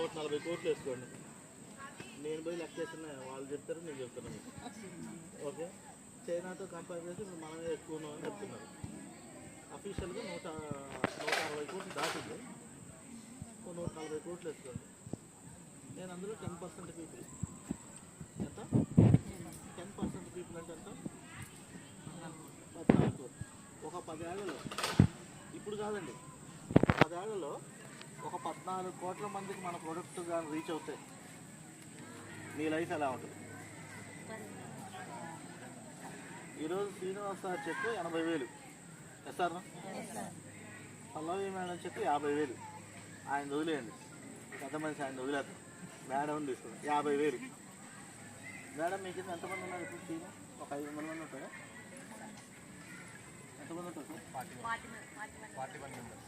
140 కోట్లు వేసుకోండి. నేను పోయి లెక్క వేస్తున్నా, వాళ్ళు చెప్తారు, నేను చెప్తున్నాను మీకు. ఓకే, చైనాతో కంపేర్ చేసి మనమే ఎక్కువ అని చెప్తున్నారు. అఫీషియల్గా 160 కోట్లు దాటింది. 140 కోట్లు వేసుకోండి. నేను అందులో 10% పీపుల్. ఎంత? 10% పీపుల్ అంటే ఎంత? 14 కోట్లు. ఒక 10 ఏళ్లలో, ఇప్పుడు కాదండి, ఒక 10 ఏళ్లలో ఒక 14 కోట్ల మందికి మన ప్రోడక్ట్ కానీ రీచ్ అవుతాయి. మీ లైఫ్ ఎలా ఉంటుంది? ఈరోజు శ్రీనివాస్ సార్ చెక్ 80,000 సార్, పల్లవి మేడం చెక్ 50,000. ఆయన వదిలేయండి, పెద్ద మనిషి ఆయన వదిలేద్దాం. మేడం తీసుకున్నాం 50,000. మేడం మీకు ఎంతమంది ఉన్నారు ఇప్పుడు? టీమ్ ఒక 500 మంది ఉంటారా? ఎంతమంది ఉంటారు సార్? 41 మెంబర్స్.